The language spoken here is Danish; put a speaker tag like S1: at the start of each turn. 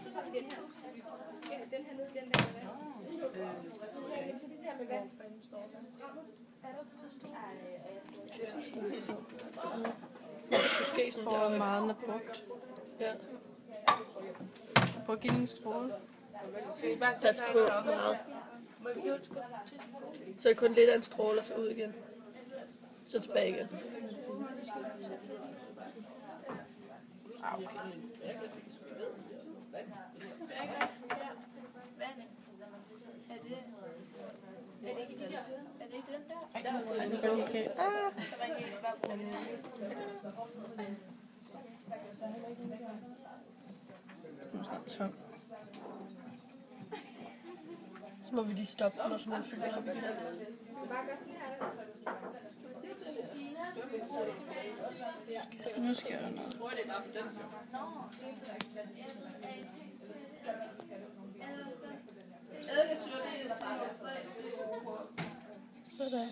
S1: Så tager vi den her. Skal jeg have den her ned i den der med vand? Så det der med vand.
S2: Måske sådan der meget er brugt. Ja. Prøv at give den en stråle. Pas på meget. Så er det kun lidt af en stråle, og så ud igen. Så tilbage igen. Okay.
S1: Er det ikke de der? Er det ikke den der?
S2: Altså, det er okay. Nu er snart tom. Så må vi lige stoppe, når så må vi fylde op. Nu sker der noget. Sådan.